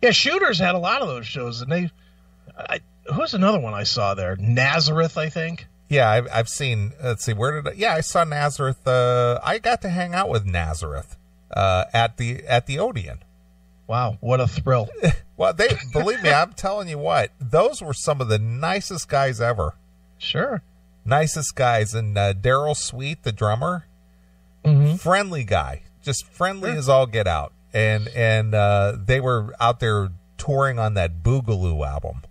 Yeah, Shooters had a lot of those shows, and who's another one I saw there? Nazareth, I think. Yeah, I've seen. Let's see, where did I saw Nazareth. I got to hang out with Nazareth at the Odeon. Wow, what a thrill! Well, believe me, I'm telling you what, those were some of the nicest guys ever. Sure, nicest guys, and Daryl Sweet, the drummer, friendly guy, just friendly as all get out. And they were out there touring on that Boogaloo album.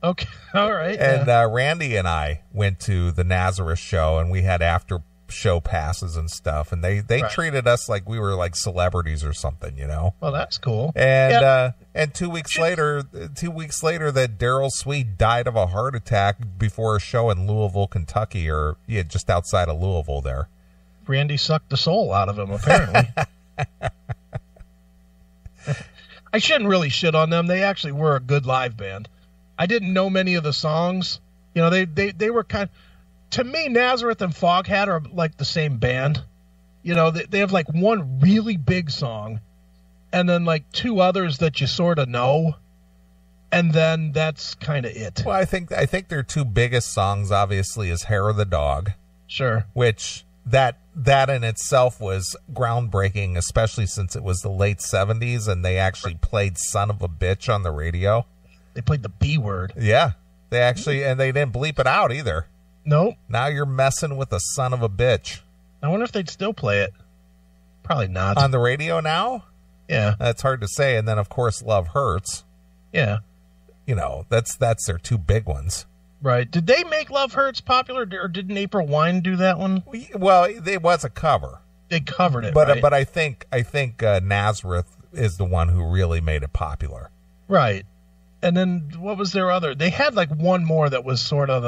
Okay, all right. And Randy and I went to the Nazareth show, and we had after show passes and stuff. And they treated us like we were like celebrities or something, you know. Well, that's cool. And and 2 weeks later, that Daryl Sweet died of a heart attack before a show in Louisville, Kentucky, or just outside of Louisville there. Randy sucked the soul out of him, apparently. I shouldn't really shit on them. They actually were a good live band. I didn't know many of the songs. You know, they were kind of, to me, Nazareth and Foghat are like the same band. You know, they have like one really big song and then like two others that you sort of know. And then that's kind of it. Well, I think their two biggest songs, obviously, is Hair of the Dog. Sure. Which that in itself was groundbreaking, especially since it was the late 70s and they actually played Son of a Bitch on the radio. They played the B word. Yeah. They actually, and they didn't bleep it out either. Nope. Now you're messing with a son of a bitch. I wonder if they'd still play it. Probably not. On the radio now? Yeah. That's hard to say. And then, of course, Love Hurts. Yeah. You know, that's their two big ones. Right. Did they make Love Hurts popular, or didn't April Wine do that one? Well, it was a cover. They covered it, but right? But I think Nazareth is the one who really made it popular. Right. And then what was their other? They had like one more that was sort of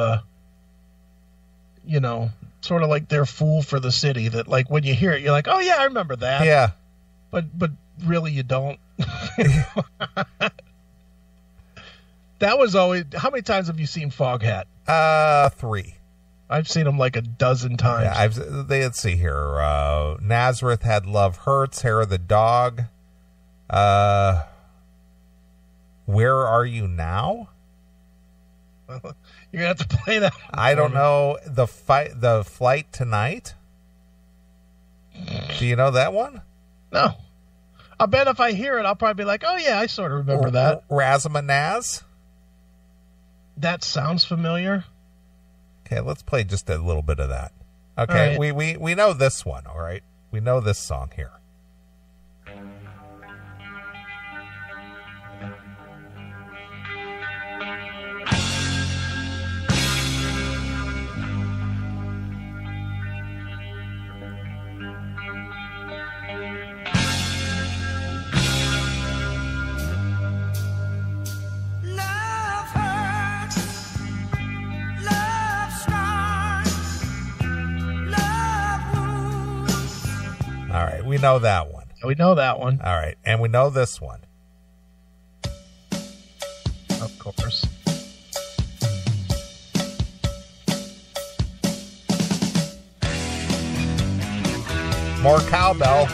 sort of like their Fool for the City, that like when you hear it, you're like, oh yeah, I remember that. Yeah. But really you don't. That was always, how many times have you seen Foghat? 3. I've seen them like a dozen times. Yeah, let's see here. Nazareth had Love Hurts, Hair of the Dog. Where Are You Now? You're gonna have to play that one. I don't know. The Flight Tonight. Do you know that one? No. I bet if I hear it, I'll probably be like, oh yeah, I sort of remember that. Razamanaz? That sounds familiar. Okay, let's play just a little bit of that. Okay, right. We know this one, all right? We know this song here. We know that one. We know that one. All right. And we know this one. Of course. More cowbell.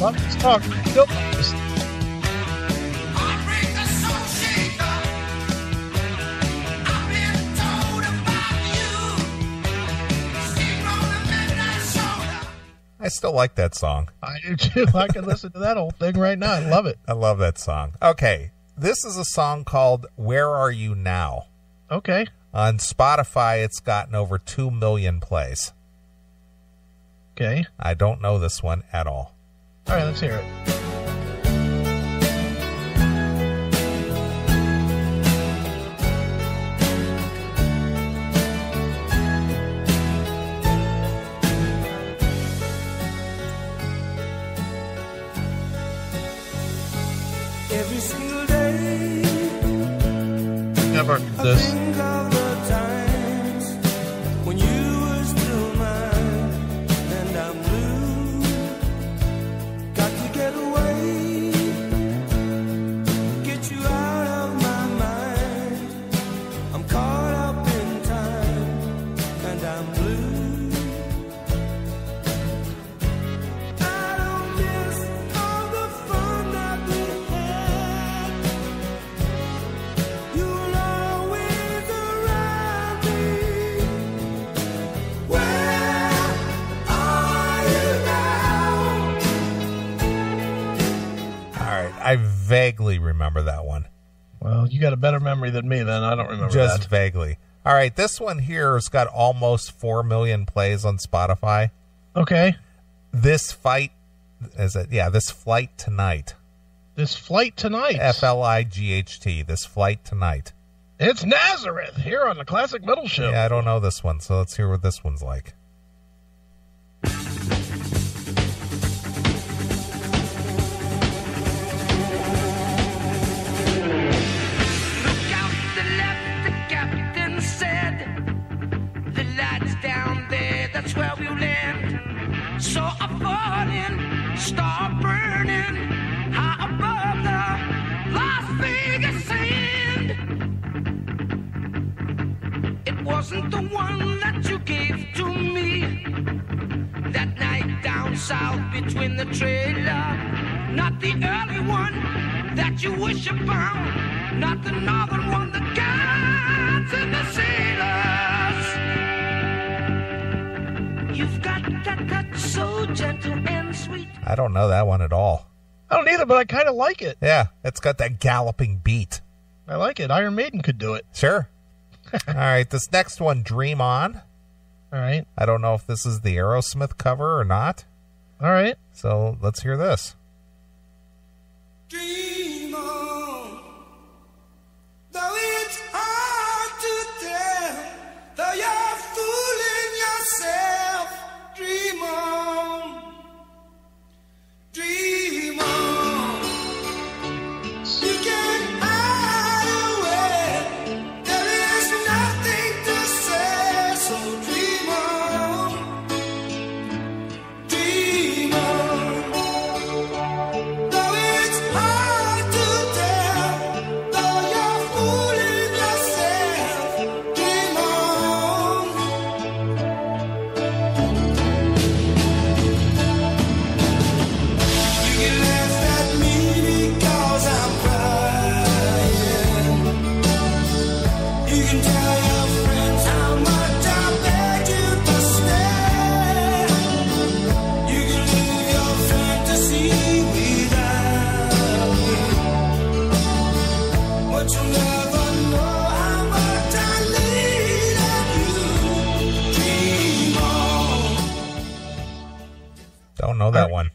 Let's talk. I still like that song. I do too. I can listen to that whole thing right now. I love it. I love that song. Okay. This is a song called Where Are You Now? Okay. On Spotify, it's gotten over 2 million plays. Okay. I don't know this one at all. All right, let's hear it. Every single day, never heard this. When you were still mine, and I'm blue. Got to get away, get you out of my mind. I'm caught up in time, and I'm blue. I don't miss all the fun that we had I vaguely remember that one. Well, you got a better memory than me, then. I don't remember Just that. vaguely. All right, this one here has got almost 4 million plays on Spotify. Okay. This Flight Tonight. This Flight Tonight. F-L-I-G-H-T. This Flight Tonight. It's Nazareth here on the Classic Metal Show. Yeah, I don't know this one, so let's hear what this one's like. That's where we'll land. So I fall in, start burning, high above the Las Vegas sand. It wasn't the one that you gave to me that night down south between the trailer. Not the early one that you wish upon, not the northern one that guides in the sailors. You've got that touch so gentle and sweet. I don't know that one at all. I don't either, but I kind of like it. Yeah, it's got that galloping beat. I like it. Iron Maiden could do it. Sure. All right, this next one, Dream On. All right. I don't know if this is the Aerosmith cover or not. All right. So let's hear this. Dream on, though it's hard to tell, though you're fooling yourself. Dream on, dream on. You can hide away. There is nothing to say, so dream on, dream on. Though it's hard to tell, though you're fooling yourself, dream on. You can laugh at me because I'm crying. You can tell your friends how much I beg you to stay. You can live your fantasy without me, but you'll never know how much I need of you. Dream on. Don't know that one.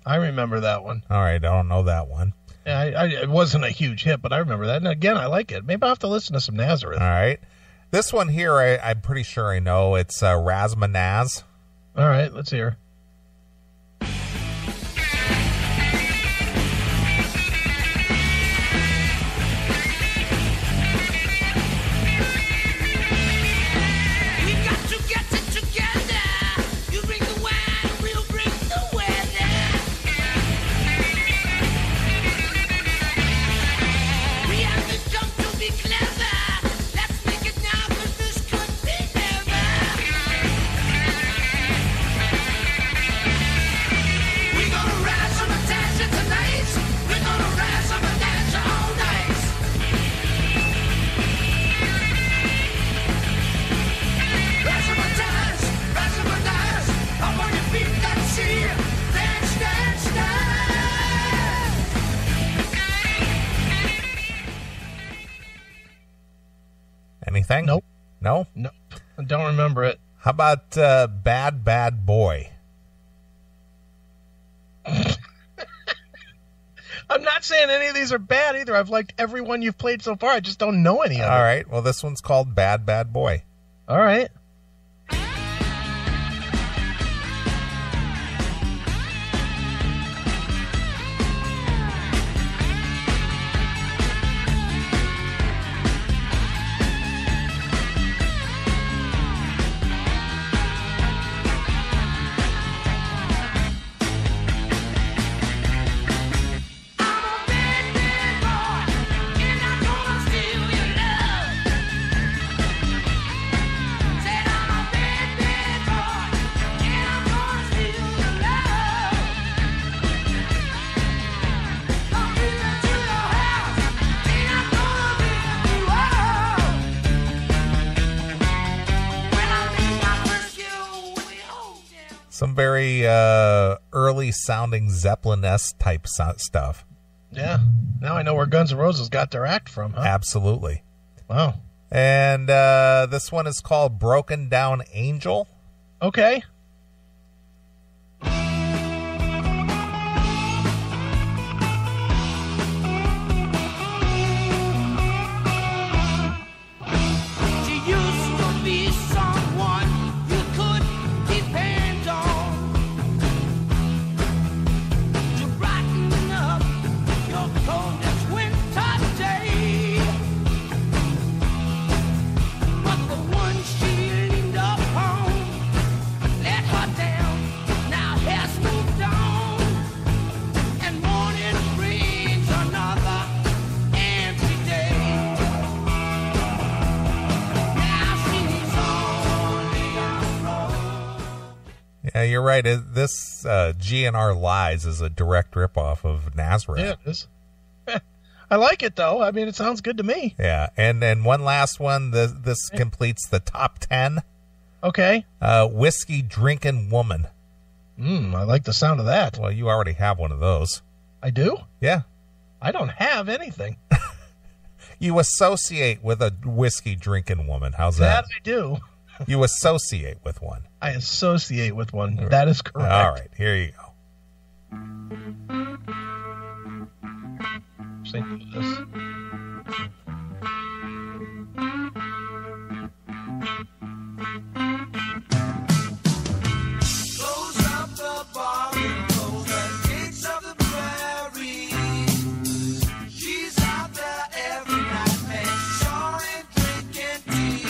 I remember that one. All right, I don't know that one. Yeah, it wasn't a huge hit, but I remember that. And again, I like it. Maybe I'll have to listen to some Nazareth. All right. This one here, I'm pretty sure I know. It's Razmanaz. All right, let's hear. We got to get it together. You bring the wine, we'll bring the weather. We have to jump to be clever. Let's make it now, 'cause this could be never. We're gonna rise from a dancer tonight. We're gonna rise from a dancer all night. Razzmatazz, up on your feet, let's see you. Dance, dance, dance. Anything? Nope. No? No, I don't remember it. How about Bad Bad Boy? I'm not saying any of these are bad either. I've liked every one you've played so far. I just don't know any of All them. right. Well, this one's called Bad Bad Boy. All right. I'm a bad, bad boy, and I'm gonna steal your love. Said I'm a bad, bad boy, and I'm gonna steal your love. I'm into your house, and I'm gonna rip you out. When I make my first kill, we hold down. Some very early sounding Zeppelin-esque type stuff. Yeah. Now I know where Guns N' Roses got their act from, huh? Absolutely. Wow. And this one is called Broken Down Angel. Okay. She used to be someone you could depend on to brighten up your coldest winter day. But the one she leaned upon let her down. Now has moved on, and morning brings another empty day. Now she's on the road. Yeah, you're right. This GNR Lies is a direct ripoff of Nazareth. Yeah, it is. I like it, though. I mean, it sounds good to me. Yeah, and then one last one. This completes the top 10. Okay. Whiskey Drinking Woman. I like the sound of that. Well, you already have one of those. I do? Yeah. I don't have anything. You associate with a whiskey drinking woman. How's that? That I do. You associate with one. I associate with one. That is correct. All right, here you go. Sing this. Close up the bar and close the gates of the prairie. She's out there every night, man, sure ain't drinking tea.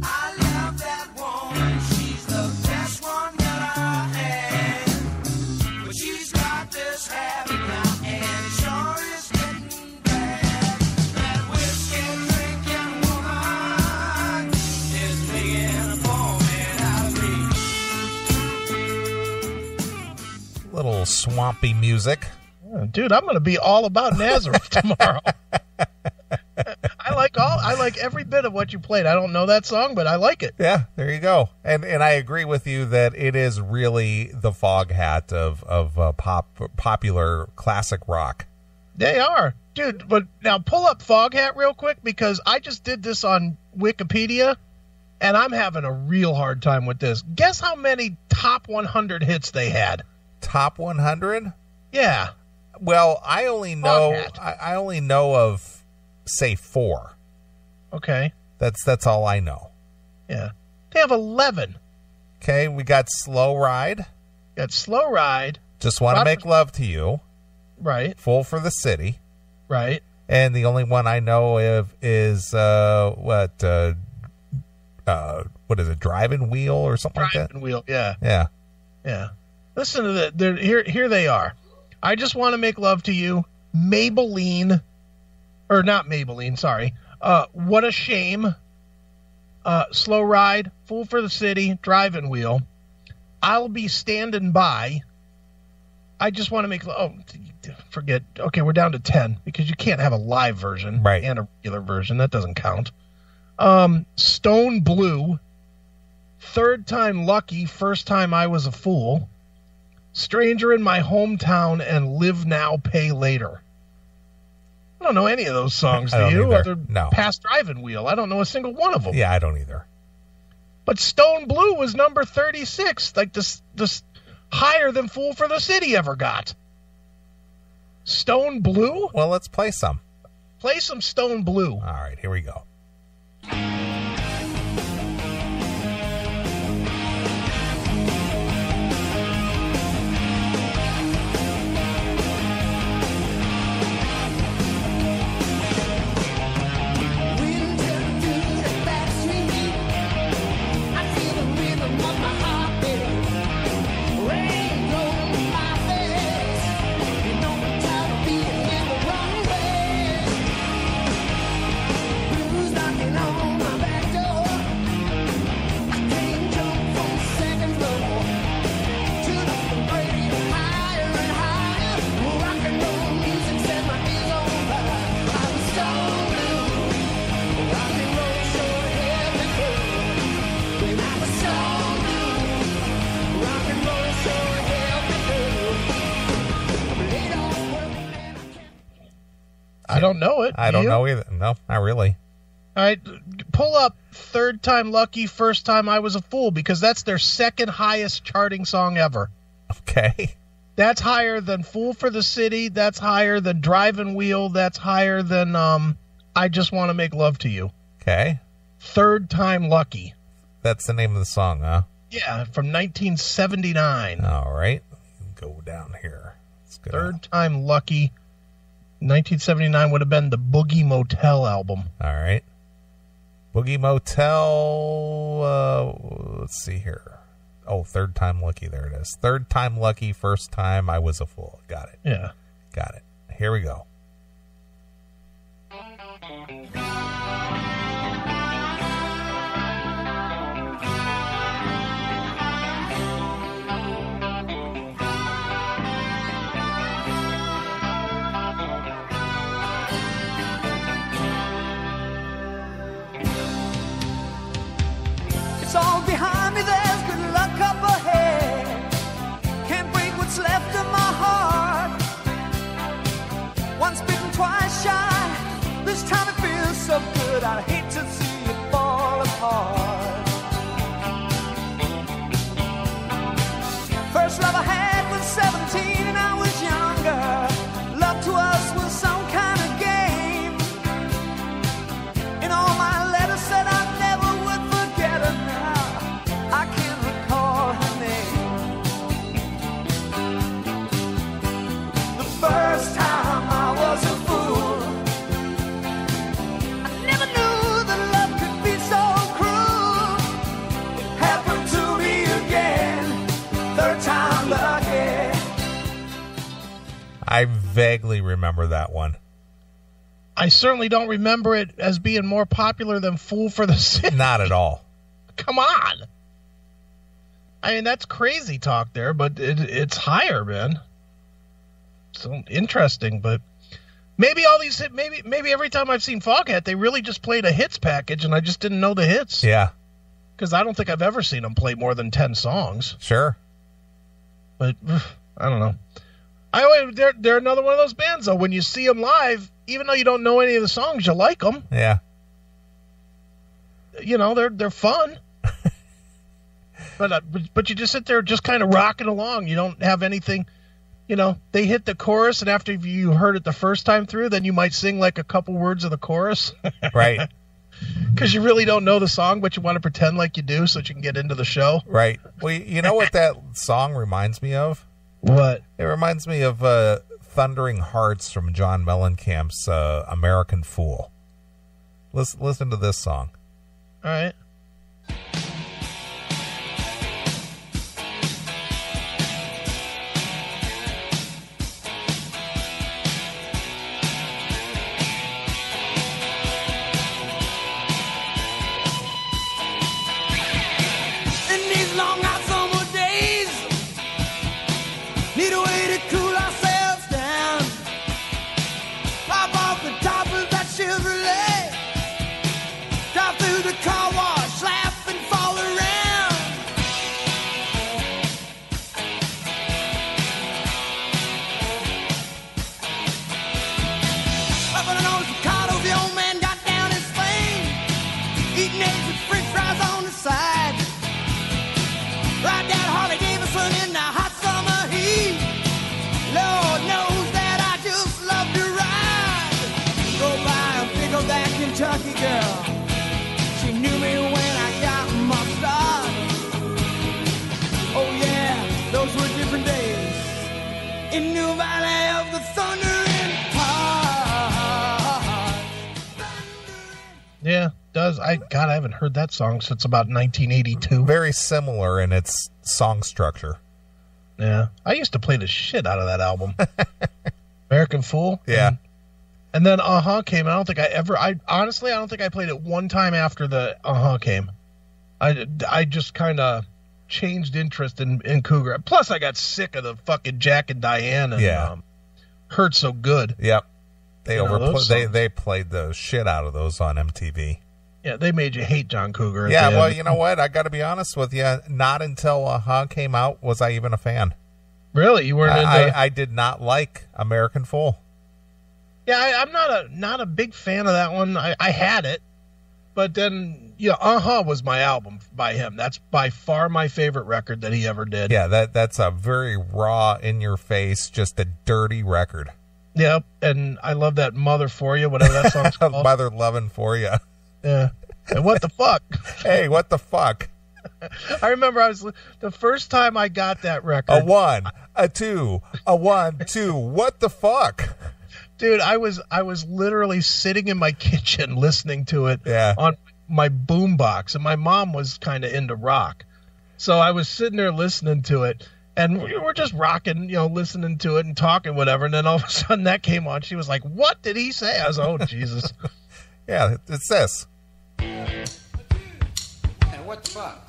I love that woman, she's the best one that I had. But she's got this habit now, and it sure is getting bad. That whiskey drinking woman is making a foreman out of me. Little swampy music. Oh, dude, I'm going to be all about Nazareth tomorrow. I like every bit of what you played. I don't know that song, but I like it. Yeah, there you go. And I agree with you that it is really the fog hat of popular classic rock. They are. Dude, but now pull up Foghat real quick because I just did this on Wikipedia and I'm having a real hard time with this. Guess how many top 100 hits they had? Top 100? Yeah. Well, I only know Foghat. I only know of say 4. Okay. That's all I know. Yeah. They have 11. Okay, we got Slow Ride. Got Slow Ride. Just Want to Roger- Make Love to You. Right. Fool for the City. Right. And the only one I know of is what is it? Driving Wheel or something like that? Driving Wheel. Yeah. Yeah. Yeah. Listen to that. Here they are. I Just Want to Make Love to You. Maybelline. Or not Maybelline, sorry. What a Shame. Slow Ride. Fool for the City. Driving Wheel. I'll Be Standing By. I Just Want to Make Love. Oh, forget. Okay, we're down to 10 because you can't have a live version Right. and a regular version. That doesn't count. Stone Blue. Third Time Lucky. First Time I Was a Fool. Stranger in My Hometown and Live Now, Pay Later. I don't know any of those songs, I do don't you? either. Other No. Past Driving Wheel. I don't know a single one of them. Yeah, I don't either. But Stone Blue was number 36, like this higher than Fool for the City ever got. Stone Blue? Well, let's play some. Play some Stone Blue. All right, here we go. Blues I don't know it. I don't know either. No, not really. All right, pull up Third Time Lucky, First Time I Was a Fool, because that's their second highest charting song ever. Okay. That's higher than Fool for the City. That's higher than Drive and Wheel. That's higher than I Just Want to Make Love to You. Okay. Third Time Lucky. That's the name of the song, huh? Yeah, from 1979. All right. Go down here. Let's go Third Time Lucky. 1979 would have been the Boogie Motel album. All right. Boogie Motel. Let's see here. Oh, Third Time Lucky. There it is. Third Time Lucky, First Time I Was a Fool. Got it. Yeah. Got it. Here we go. It's all behind me, there's good luck up ahead. Can't break what's left of my heart. Once bitten, twice shy. This time it feels so good, I'd hate to see it fall apart. First love I had was 17 and I was younger. Love to us was some kind of game. In all my letters said I never would forget her now. I can't recall her name. The first time I was a fool, I never knew that love could be so cruel. It happened to me again, third time lucky. I vaguely remember that one. I certainly don't remember it as being more popular than Fool for the City. Not at all. Come on. I mean, that's crazy talk there, but it's higher, man. So interesting, but maybe all these maybe every time I've seen Foghat, they really just played a hits package, and I just didn't know the hits. Yeah. Because I don't think I've ever seen them play more than 10 songs. Sure. But I don't know. They're another one of those bands, though. When you see them live, even though you don't know any of the songs, you like them. Yeah. You know, they're fun. But you just sit there just kind of rocking along. You don't have anything. You know, they hit the chorus, and after you heard it the first time through, then you might sing like a couple words of the chorus. Right. Because you really don't know the song, but you want to pretend like you do so that you can get into the show. Right. Well, you know what that song reminds me of? What? It reminds me of Thundering Hearts from John Mellencamp's American Fool. Listen to this song. All right. In these long hot summer days, need a way to cool ourselves down. Pop off the top of that Chevrolet, drive through the car wash, laugh and fall around. Up on an old Chicago, the old man got down in Spain, eating eggs with french fries on the side. Ride that Harley Davidson in the hot summer heat. Lord knows that I just love to ride. Go by and pick up that Kentucky girl. She knew me when I got my start. Oh yeah, those were different days in New Valley of the Thundering Heart. Yeah, does. I haven't heard that song since about 1982. Very similar in its song structure. Yeah. I used to play the shit out of that album. American Fool. Yeah. And then came. I don't think I don't think I played it one time after the came. I just kind of changed interest in Cougar. Plus, I got sick of the fucking Jack and Diane and Hurt So Good. Yep. They played the shit out of those on MTV. Yeah, they made you hate John Cougar. Yeah, well, you know what? I got to be honest with you. Not until came out was I even a fan. Really? You weren't into... I did not like American Fool. Yeah, I'm not a big fan of that one. I had it, but then was my album by him. That's by far my favorite record that he ever did. Yeah, that's a very raw, in your face, just a dirty record. Yep, and I love that Mother For You, whatever that song's called. Mother Lovin' For You. Yeah. And what the fuck? Hey, what the fuck? I remember the first time I got that record. A 1, a 2, a 1, 2. What the fuck? Dude, I was literally sitting in my kitchen listening to it on my boombox, and my mom was kind of into rock. So I was sitting there listening to it, and we were just rocking, listening to it and talking, whatever. And then all of a sudden that came on. She was like, "What did he say?" I was like, "Oh, Jesus." Yeah, it's this. And what the fuck?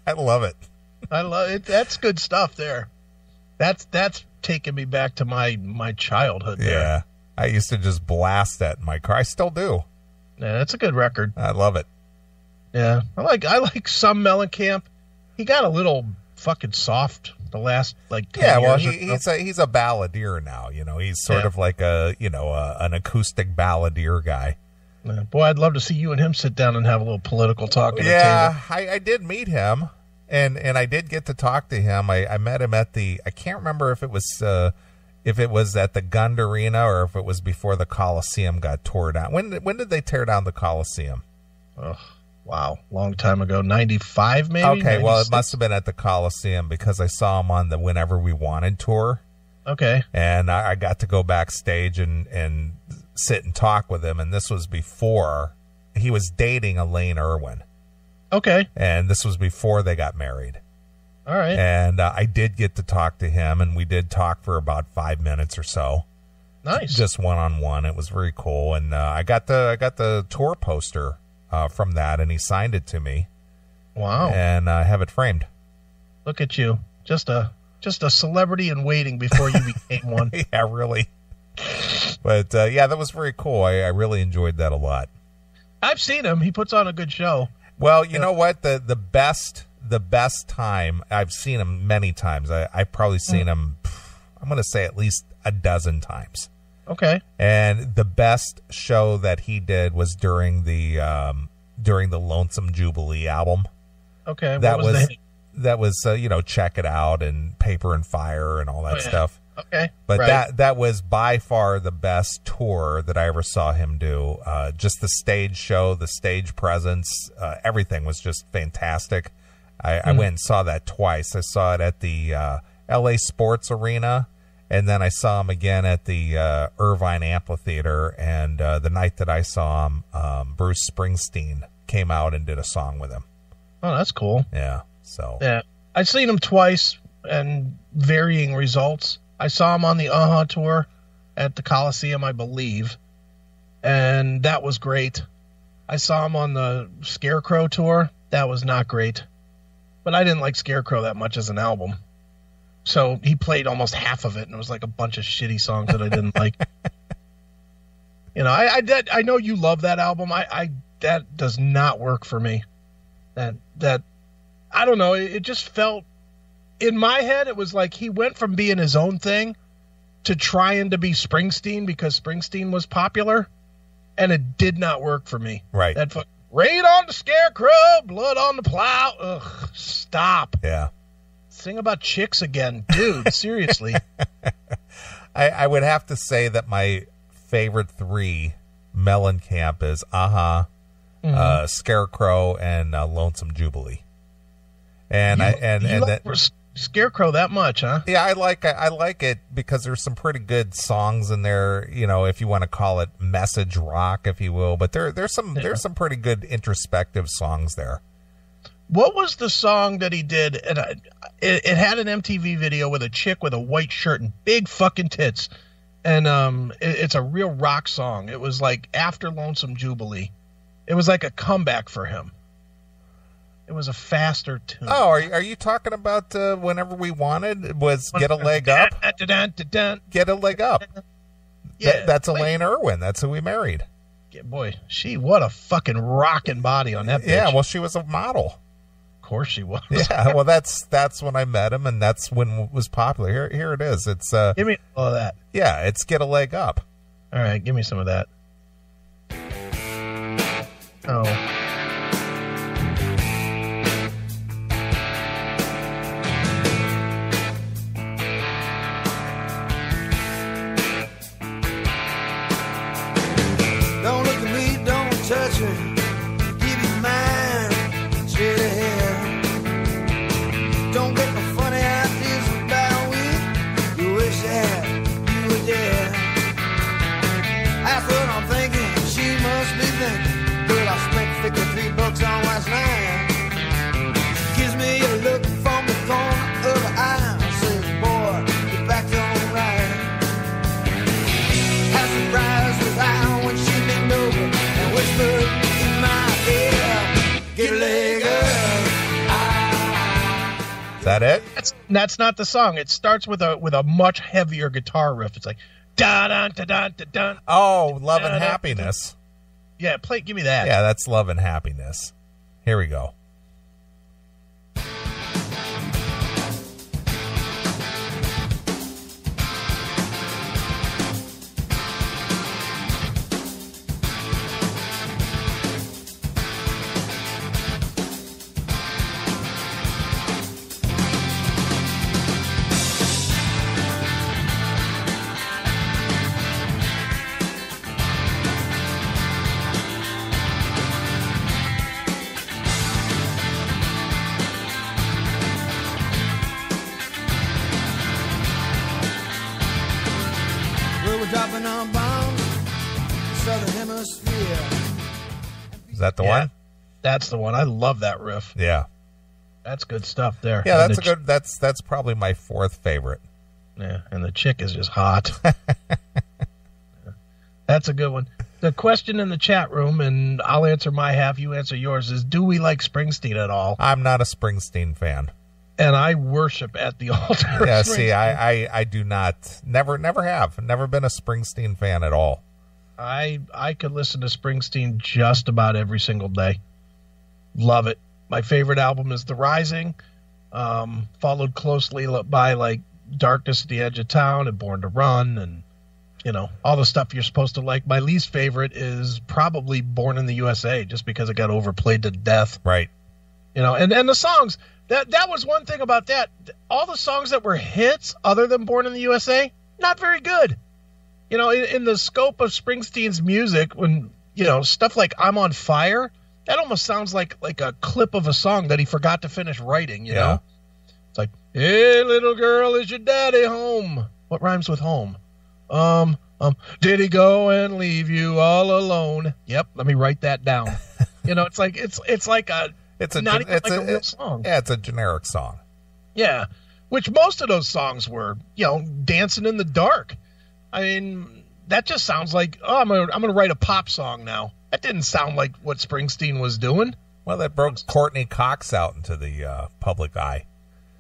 I love it. I love it. That's good stuff there. That's taking me back to my childhood there. Yeah. I used to just blast that in my car. I still do. Yeah, that's a good record. I love it. Yeah. I like some Mellencamp. He got a little fucking soft the last 10 years. He's a balladeer now, He's sort of like an acoustic balladeer guy. Yeah, boy, I'd love to see you and him sit down and have a little political talk at the table. I did meet him, and I did get to talk to him. I met him at I can't remember if it was at the Gund Arena or if it was before the Coliseum got torn down. When did they tear down the Coliseum? Oh, wow, long time ago, 95 maybe. Okay, 96? well, it must have been at the Coliseum because I saw him on the Whenever We Wanted tour. Okay, and I got to go backstage and sit and talk with him, and this was before he was dating Elaine Irwin. Okay. And this was before they got married. All right. And I did get to talk to him, and we did talk for about 5 minutes or so. Nice. Just one-on-one. It was very cool. And I got the tour poster from that, and he signed it to me. Wow. And I have it framed. Look at you. Just a celebrity in waiting before you became one. Yeah, really. But, that was very cool. I really enjoyed that a lot. I've seen him. He puts on a good show. Well, you know what? The best time, I've seen him many times. I've probably seen him, I'm going to say at least a dozen times. Okay. And the best show that he did was during the Lonesome Jubilee album. Okay. That was Check It Out and Paper and Fire and all that stuff. Okay. But that was by far the best tour that I ever saw him do. Just the stage show, the stage presence, everything was just fantastic. I went and saw that twice. I saw it at the LA Sports Arena, and then I saw him again at the Irvine Amphitheater. And the night that I saw him, Bruce Springsteen came out and did a song with him. Oh, that's cool. Yeah. So. Yeah, I've seen him twice and varying results. I saw him on the tour at the Coliseum, I believe, and that was great. I saw him on the Scarecrow tour. That was not great. But I didn't like Scarecrow that much as an album. So he played almost half of it, and it was like a bunch of shitty songs that I didn't like. I know you love that album. That does not work for me. That I don't know. It just felt, in my head, it was like he went from being his own thing to trying to be Springsteen because Springsteen was popular, and it did not work for me. Right. That rain on the Scarecrow, blood on the plow. Ugh, stop. Yeah. Sing about chicks again. Dude, seriously. I would have to say that my favorite three Mellencamp is Scarecrow, and Lonesome Jubilee. And you like Scarecrow that much, huh? Yeah, I like it because there's some pretty good songs in there. If you want to call it message rock, if you will, but there's some pretty good introspective songs there. What was the song that he did? And it had an MTV video with a chick with a white shirt and big fucking tits, and it's a real rock song. It was like after Lonesome Jubilee. It was like a comeback for him. It was a faster tune. Oh, are you talking about Whenever We Wanted was Get a Leg Up? Get a Leg Up. Yeah, that's Elaine Irwin. That's who we married. Yeah, boy, what a fucking rocking body on that bitch. Yeah, well, she was a model. Of course she was. Yeah, well, that's when I met him, and that's when it was popular. Here it is. It's give me all of that. Yeah, it's Get a Leg Up. All right, give me some of that. Oh. Don't look at me, don't touch me. Give you mine, straight ahead. Don't get no funny ideas about me. You wish that you were dead. That's what I'm thinking, she must be thinking. Girl, I spent $53 on last night. Gives me a look from the corner of her eye. Says, boy, your back don't right. How surprised was I when she leaned over and whispered in my ear, get a leg up. Is that it? That's not the song. It starts with a much heavier guitar riff. It's like da da da da da da. Oh, Love and Happiness. Yeah, give me that. Yeah, that's Love and Happiness. Here we go. We're dropping on bombs, southern hemisphere. Is that the Yeah. one? That's the one. I love that riff. Yeah. That's good stuff there. Yeah, And that's a good. That's probably my fourth favorite. Yeah, and the chick is just hot. That's a good one. The question in the chat room, and I'll answer my half, you answer yours, is do we like Springsteen at all? I'm not a Springsteen fan. And I worship at the altar. Yeah, of see, Springsteen. I do not. Never have. Never been a Springsteen fan at all. I could listen to Springsteen just about every single day. Love it. My favorite album is The Rising, followed closely by like Darkness at the Edge of Town and Born to Run and, you know, all the stuff you're supposed to like. My least favorite is probably Born in the USA, just because it got overplayed to death. Right. You know, and the songs, that was one thing about that. All the songs that were hits other than Born in the USA, not very good. You know, in the scope of Springsteen's music, when, you know, stuff like I'm on Fire, that almost sounds like a clip of a song that he forgot to finish writing, you know? It's like, hey, little girl, is your daddy home? What rhymes with home? Did he go and leave you all alone? Yep, let me write that down. You know, it's like a real song. Yeah, it's a generic song. Yeah, which most of those songs were, you know, dancing in the dark. I mean, that just sounds like, oh, I'm gonna write a pop song now. That didn't sound like what Springsteen was doing. Well, that broke Courtney Cox out into the public eye.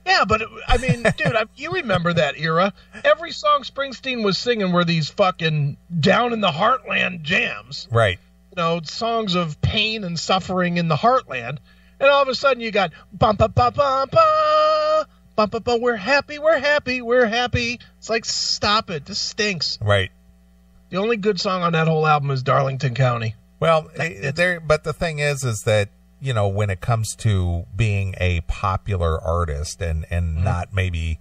Yeah, but I mean, dude, you remember that era. Every song Springsteen was singing were these fucking down in the heartland jams. Right. You know, songs of pain and suffering in the heartland. And all of a sudden you got bum ba ba ba ba bum ba ba, we're happy, we're happy, we're happy. It's like, stop it. This stinks. Right. The only good song on that whole album is Darlington County. Well, but the thing is that, you know, when it comes to being a popular artist and not maybe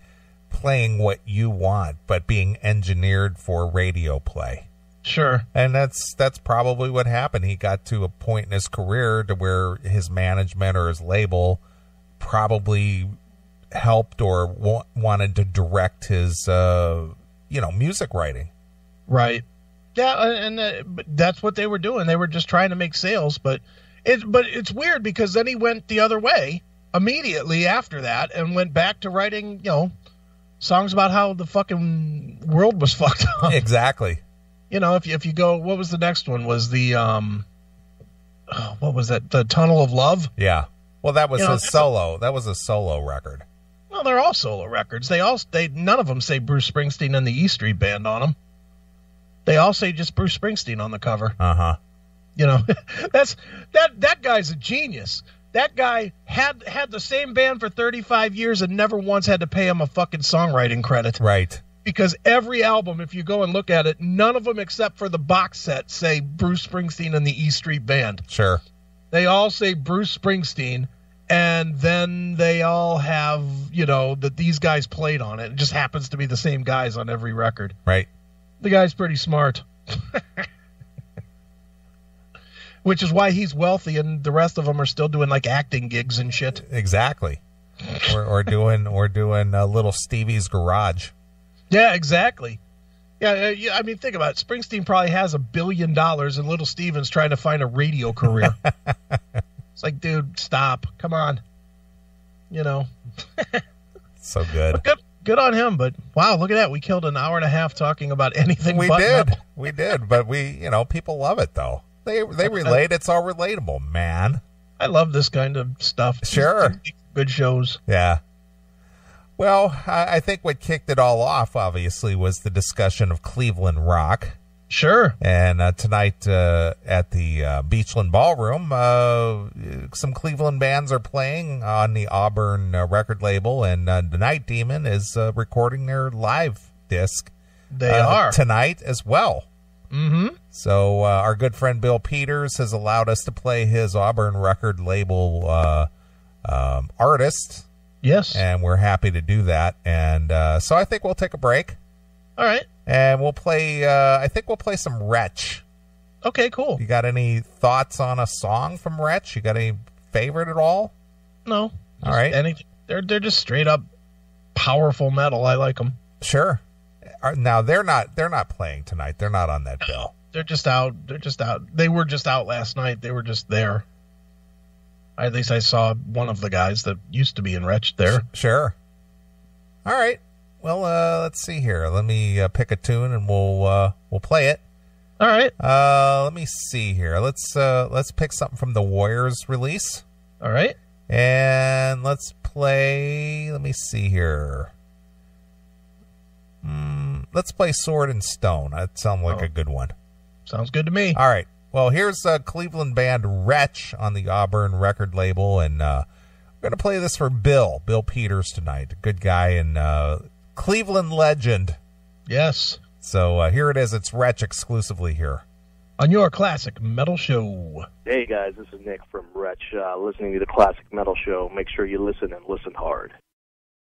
playing what you want, but being engineered for radio play. Sure. And that's probably what happened. He got to a point in his career to where his management or his label probably helped or wanted to direct his, music writing. Right. Yeah, and that's what they were doing. They were just trying to make sales, but it's weird because then he went the other way immediately after that and went back to writing, you know, songs about how the fucking world was fucked up. Exactly. You know, if you go, what was the next one? Was the what was that? The Tunnel of Love? Yeah. Well, that was You know, his solo. That was a solo record. Well, they're all solo records. None of them say Bruce Springsteen and the E Street Band on them. They all say just Bruce Springsteen on the cover. Uh-huh. You know, that guy's a genius. That guy had the same band for 35 years and never once had to pay him a fucking songwriting credit. Right. Because every album, if you go and look at it, none of them except for the box set say Bruce Springsteen and the E Street Band. Sure. They all say Bruce Springsteen, and then they all have, that these guys played on it. It just happens to be the same guys on every record. Right. The guy's pretty smart. Which is why he's wealthy and the rest of them are still doing like acting gigs and shit. Exactly. or doing Little Stevie's Garage. Yeah, exactly. Yeah, I mean, think about it. Springsteen probably has $1 billion and Little Steven's trying to find a radio career. It's like, dude, stop. Come on. So good. Good on him, but wow, look at that. We killed an hour and a half talking about anything but metal. We did, but people love it though. They relate. It's all relatable, man. I love this kind of stuff. Sure. Good shows. Yeah. Well, I think what kicked it all off, obviously, was the discussion of Cleveland rock. Sure. And tonight at the Beachland Ballroom, some Cleveland bands are playing on the Auburn record label, and the Night Demon is recording their live disc. They are. Tonight as well. Mm-hmm. So our good friend Bill Peters has allowed us to play his Auburn record label artist. Yes. And we're happy to do that. And so I think we'll take a break. All right. And we'll play, I think we'll play some Wretch. Okay, cool. You got any thoughts on a song from Wretch? You got any favorite at all? No. All right. They're just straight up powerful metal. I like them. Sure. Now they're not playing tonight. They're not on that bill. They're just out. They were just out last night. They were just there. At least I saw one of the guys that used to be in Wretch there. Sure. All right. Well, let's see here. Let me pick a tune and we'll play it. All right. Let me see here. Let's pick something from the Warriors release. All right. And let's play. Let me see here. Let's play Sword and Stone. That sounds like a good one. Sounds good to me. All right. Well, here's Cleveland band Wretch on the Auburn record label, and we're going to play this for Bill Peters tonight. A good guy and Cleveland legend. Yes. So here it is. It's Wretch exclusively here on your Classic Metal Show. Hey, guys. This is Nick from Wretch, listening to the Classic Metal Show. Make sure you listen and listen hard.